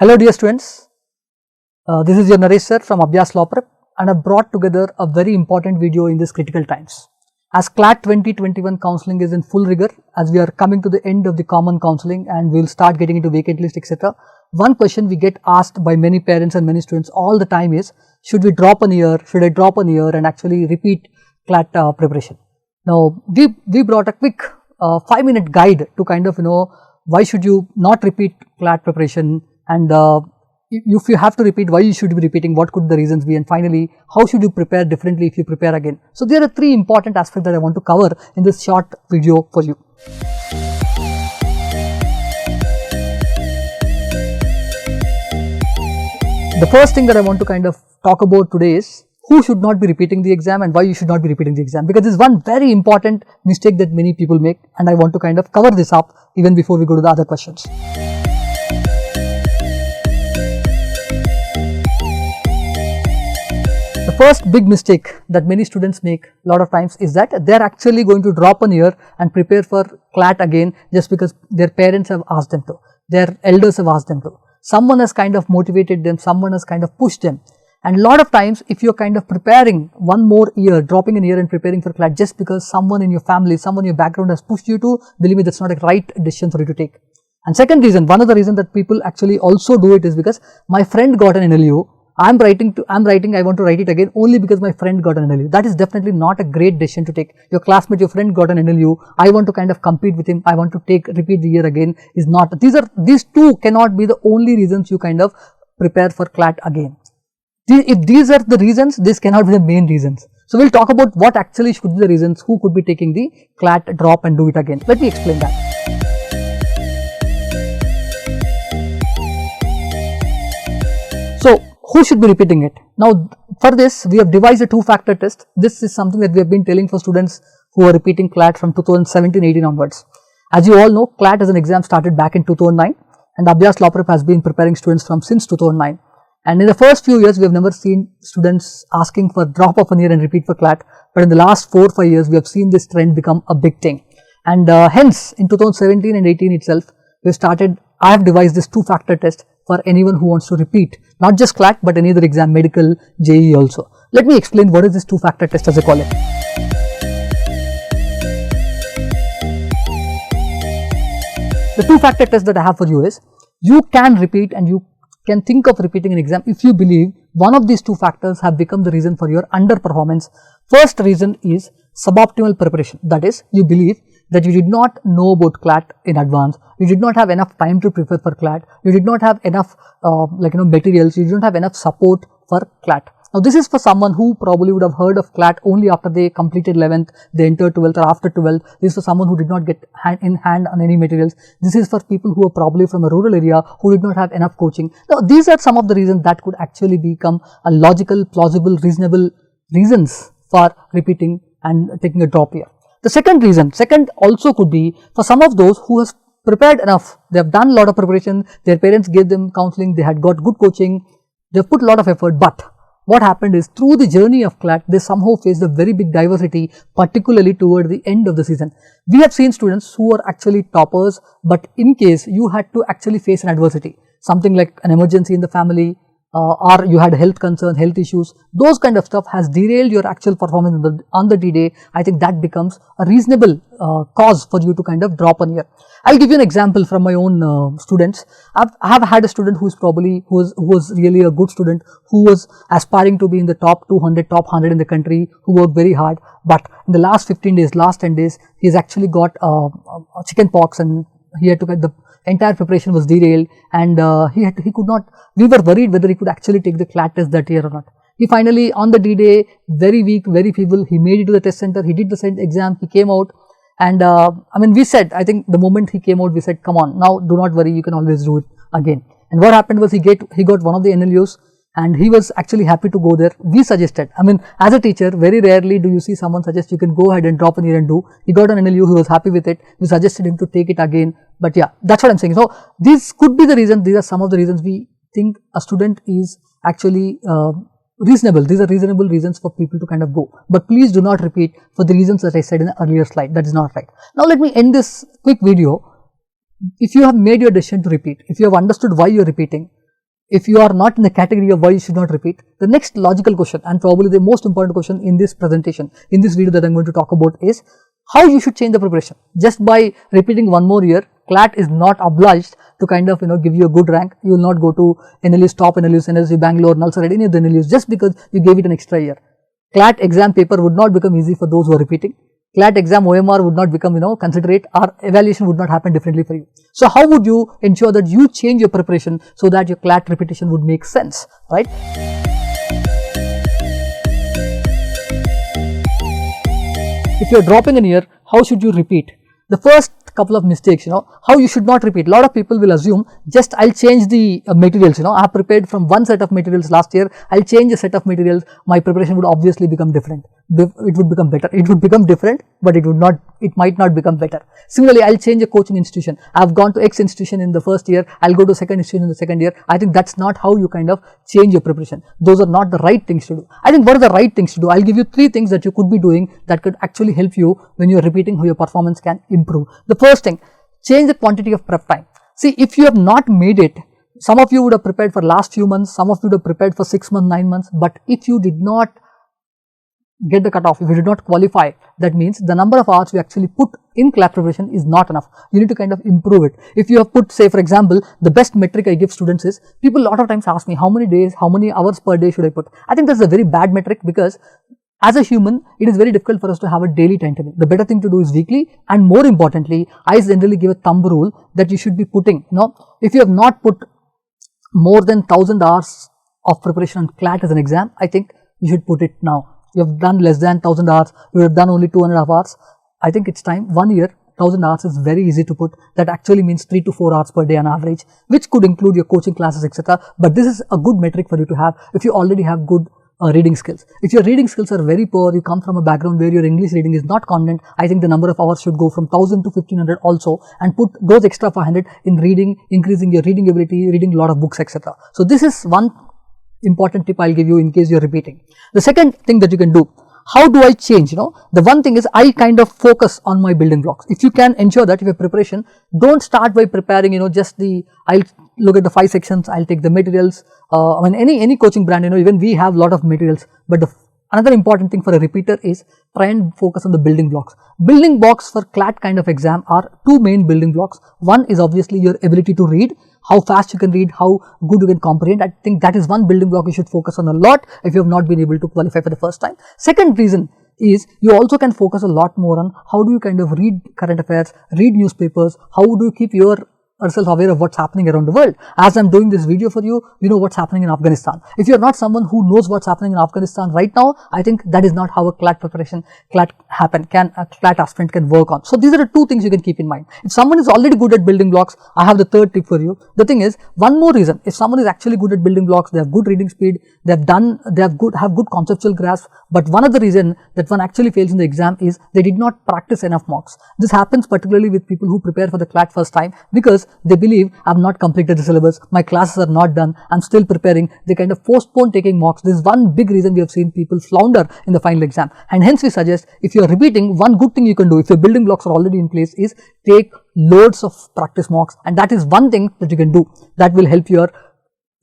Hello dear students, this is your Naresh sir from Abhyaas LawPrep, and I brought together a very important video in these critical times. As CLAT 2021 counselling is in full rigor, as we are coming to the end of the common counselling and we will start getting into vacant list etc. One question we get asked by many parents and many students all the time is, should we drop an year, should I drop an year and actually repeat CLAT preparation? Now we brought a quick 5-minute guide to kind of why should you not repeat CLAT preparation, and if you have to repeat, why you should be repeating, what could the reasons be, and finally how should you prepare differently if you prepare again. So there are 3 important aspects that I want to cover in this short video for you. The first thing that I want to kind of talk about today is who should not be repeating the exam and why you should not be repeating the exam, because this is one very important mistake that many people make, and I want to kind of cover this up even before we go to the other questions. The first big mistake that many students make a lot of times is that they are actually going to drop an year and prepare for CLAT again just because their parents have asked them to, their elders have asked them to. Someone has kind of motivated them, someone has kind of pushed them. And a lot of times if you are kind of preparing one more year, dropping an year and preparing for CLAT just because someone in your family, someone in your background has pushed you to, believe me, that's not a right decision for you to take. And second reason, one of the reasons that people actually also do it is because my friend got an NLU, I want to write it again only because my friend got an NLU. That is definitely not a great decision to take. Your classmate, your friend got an NLU, I want to kind of compete with him, I want to repeat the year again, is not. These two cannot be the only reasons you kind of prepare for CLAT again. If these are the reasons, this cannot be the main reasons. So we will talk about what actually should be the reasons, who could be taking the CLAT drop and do it again. Let me explain that. So who should be repeating it? Now for this we have devised a 2-factor test. This is something that we have been telling for students who are repeating CLAT from 2017-18 onwards. As you all know, CLAT as an exam started back in 2009, and Abhyaas LawPrep has been preparing students since 2009. And in the first few years we have never seen students asking for drop of an year and repeat for CLAT, but in the last 4 or 5 years we have seen this trend become a big thing. And hence in 2017 and 18 itself I have devised this 2-factor test for anyone who wants to repeat, not just CLAT but any other exam, medical, JEE also. Let me explain what is this 2-factor test as I call it. The 2-factor test that I have for you is, you can repeat and you can think of repeating an exam if you believe one of these 2 factors have become the reason for your underperformance. First reason is suboptimal preparation, that is, you believe that you did not know about CLAT in advance, you did not have enough time to prepare for CLAT, you did not have enough materials, you did not have enough support for CLAT. Now this is for someone who probably would have heard of CLAT only after they completed 11th, they entered 12th or after 12th. This is for someone who did not get hand in hand on any materials. This is for people who are probably from a rural area who did not have enough coaching. Now these are some of the reasons that could actually become a logical, plausible, reasonable reasons for repeating and taking a drop here. The second also could be for some of those who has prepared enough, they have done a lot of preparation, their parents gave them counselling, they had got good coaching, they have put a lot of effort, but what happened is through the journey of CLAT, they somehow faced a very big diversity, particularly toward the end of the season. We have seen students who are actually toppers, but in case you had to actually face an adversity, something like an emergency in the family, or you had health concerns, health issues, those kind of stuff has derailed your actual performance on the D-Day. I think that becomes a reasonable cause for you to kind of drop an year. I'll give you an example from my own students. I have had a student who was really a good student, who was aspiring to be in the top 200, top 100 in the country, who worked very hard, but in the last 15 days, last 10 days, he has actually got chicken pox, and he had to get the entire preparation was derailed, and he could not, we were worried whether he could actually take the CLAT test that year or not. He finally on the D-Day, very weak, very feeble, he made it to the test center, he did the exam, he came out, and we said, I think the moment he came out we said, come on, now do not worry, you can always do it again. And what happened was he got one of the NLUs, and he was actually happy to go there. We suggested, as a teacher, very rarely do you see someone suggest you can go ahead and drop an year and do. He got an NLU, he was happy with it, we suggested him to take it again, but yeah, that's what I'm saying. So these could be the reasons, these are some of the reasons we think a student is actually reasonable. These are reasonable reasons for people to kind of go, but please do not repeat for the reasons that I said in the earlier slide. That is not right. Now let me end this quick video. If you have made your decision to repeat, if you have understood why you are repeating, if you are not in the category of why you should not repeat, the next logical question and probably the most important question in this presentation, in this video that I am going to talk about is how you should change the preparation. Just by repeating one more year, CLAT is not obliged to kind of give you a good rank. You will not go to NLUs, top NLUs, NLSU Bangalore, Nalsar, any of the NLUs just because you gave it an extra year. CLAT exam paper would not become easy for those who are repeating. CLAT exam OMR would not become considerate, or evaluation would not happen differently for you. So how would you ensure that you change your preparation so that your CLAT repetition would make sense, right? If you are dropping a year, how should you repeat? The first couple of mistakes, how you should not repeat. A lot of people will assume just I'll change the materials, I have prepared from one set of materials last year, I'll change a set of materials, my preparation would obviously become different. It would become better. It would become different, but it might not become better. Similarly, I'll change a coaching institution. I've gone to X institution in the first year, I'll go to second institution in the second year. I think that's not how you kind of change your preparation. Those are not the right things to do. I think what are the right things to do? I'll give you 3 things that you could be doing that could actually help you when you're repeating, how your performance can improve. The first thing, change the quantity of prep time. See, if you have not made it, some of you would have prepared for last few months, some of you would have prepared for 6 months, 9 months, but if you did not get the cutoff, if you did not qualify, that means the number of hours you actually put in CLAT preparation is not enough. You need to kind of improve it. If you have put, say for example, the best metric I give students is, people a lot of times ask me how many days, how many hours per day should I put. I think that's a very bad metric because as a human, it is very difficult for us to have a daily timetable. The better thing to do is weekly, and more importantly, I generally give a thumb rule that you should be putting, if you have not put more than 1000 hours of preparation on CLAT as an exam, I think you should put it now. You have done less than 1000 hours, you have done only 2.5 hours. I think it's time. 1 year, 1000 hours is very easy to put. That actually means 3 to 4 hours per day on average, which could include your coaching classes, etc. But this is a good metric for you to have if you already have good reading skills. If your reading skills are very poor, you come from a background where your English reading is not confident, I think the number of hours should go from 1000 to 1500 also, and put those extra 500 in reading, increasing your reading ability, reading a lot of books, etc. So this is one important tip I'll give you in case you're repeating. The second thing that you can do, how do I change? The one thing is I kind of focus on my building blocks. If you can ensure that if your preparation, don't start by preparing, just I'll look at the 5 sections, I'll take the materials. Any coaching brand, even we have a lot of materials, but another important thing for a repeater is try and focus on the building blocks. Building blocks for CLAT kind of exam are 2 main building blocks. One is obviously your ability to read, how fast you can read, how good you can comprehend. I think that is one building block you should focus on a lot if you have not been able to qualify for the first time. Second reason is you also can focus a lot more on how do you kind of read current affairs, read newspapers, how do you keep yourself aware of what's happening around the world. As I'm doing this video for you, you know what's happening in Afghanistan. If you're not someone who knows what's happening in Afghanistan right now, I think that is not how a CLAT preparation, a CLAT aspirant can work on. So these are the 2 things you can keep in mind. If someone is already good at building blocks, I have the third tip for you. The thing is, one more reason, if someone is actually good at building blocks, they have good reading speed, they have good conceptual grasp, but one of the reason that one actually fails in the exam is they did not practice enough mocks. This happens particularly with people who prepare for the CLAT first time because they believe I have not completed the syllabus, my classes are not done, I am still preparing. They kind of postpone taking mocks. This is one big reason we have seen people flounder in the final exam, and hence we suggest if you are repeating, one good thing you can do if your building blocks are already in place is take loads of practice mocks, and that is one thing that you can do that will help your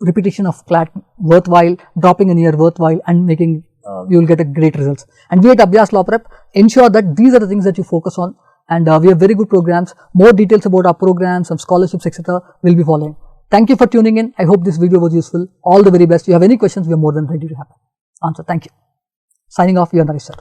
repetition of CLAT worthwhile, dropping a year worthwhile, and making you will get a great results. And we at Abhyaas LawPrep ensure that these are the things that you focus on, and we have very good programs. More details about our programs, some scholarships, etc. will be following. Thank you for tuning in. I hope this video was useful. All the very best. If you have any questions, we are more than ready to answer. Thank you. Signing off, your Naresh sir.